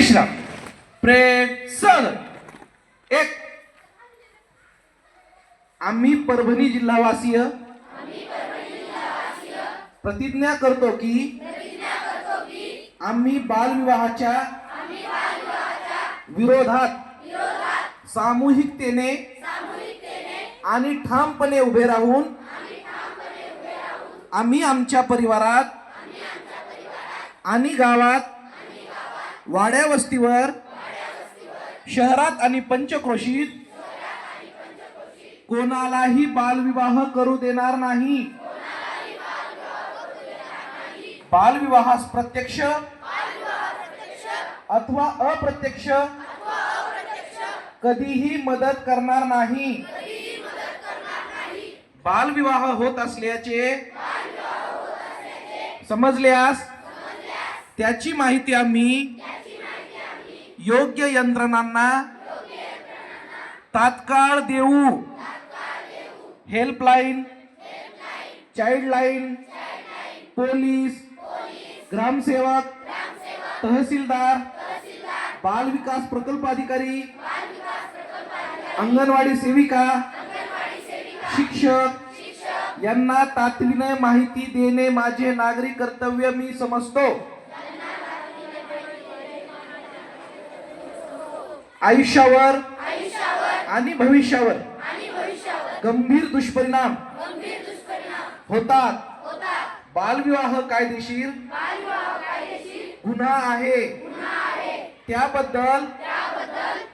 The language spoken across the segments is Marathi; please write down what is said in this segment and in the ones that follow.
श्रीराम. प्रेम सर एक. आम्ही परभणी जिल्हावासीय प्रतिज्ञा करतो की आम्ही बालविवाहाच्या विरोधात सामूहिकतेने आणि ठामपणे उभे राहून आम्ही आमच्या परिवारात आणि गावात, वाड्या वस्तीवर, शहरात आणि पंचक्रोशीत कोणालाही बालविवाह करू देणार नाही. बालविवाहास प्रत्यक्ष अथवा अप्रत्यक्ष कधीही मदत करणार नाही. बालविवाह होत असल्याचे समजल्यास त्याची माहिती आम्ही योग्य यंत्रणांना तात्काळ देऊ. हेल्पलाईन, चाइल्डलाईन, पोलीस, ग्रामसेवक, तहसीलदार, बाल विकास प्रकल्प अधिकारी, अंगणवाडी सेविका, शिक्षक यांना तातडीने माहिती देणे माझे नागरी कर्तव्य मी समजतो. आयुष्यावर आणि भविष्यावर गंभीर दुष्परिणाम होतात. बालविवाह कायदेशीर गुन्हा आहे. त्याबद्दल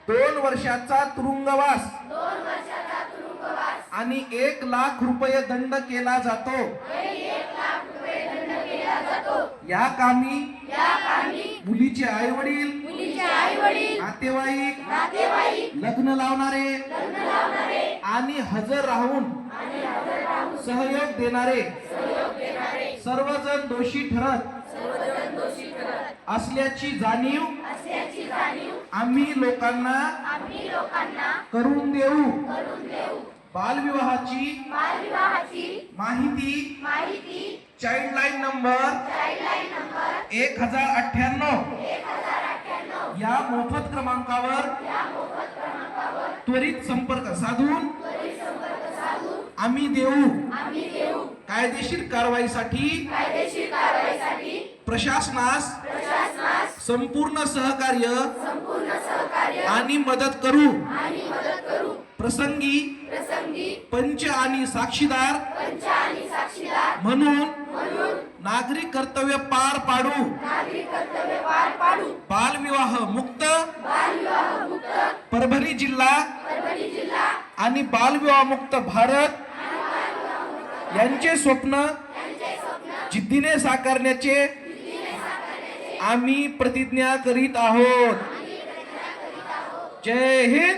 2 वर्षाचा तुरुंगवास आणि 1 लाख रुपये दंड केला जातो. या कामी मुलीचे आई वडील, नातेवाईक, लग्न लावणारे आणि हजर राहून सहयोग देणारे सर्वजण दोषी ठरत असल्याची जाणीव आम्ही लोकांना करून देऊ. बालविवाहाची माहिती चाइल्डलाईन नंबर 1098 या मोफत क्रमांकावर त्वरित संपर्क साधून आम्ही देऊ. कायदेशीर कारवाईसाठी प्रशासनास संपूर्ण सहकार्य आणि मदत करू. प्रसंगी पंच आणि साक्षीदार म्हणून नागरिक कर्तव्य पार पाडू. बालविवाह मुक्त परभणी जिल्हा आणि बालविवाह मुक्त भारत यांचे स्वप्न जिद्दीने साकारण्याचे आम्ही प्रतिज्ञा करीत आहोत. जय हिंद.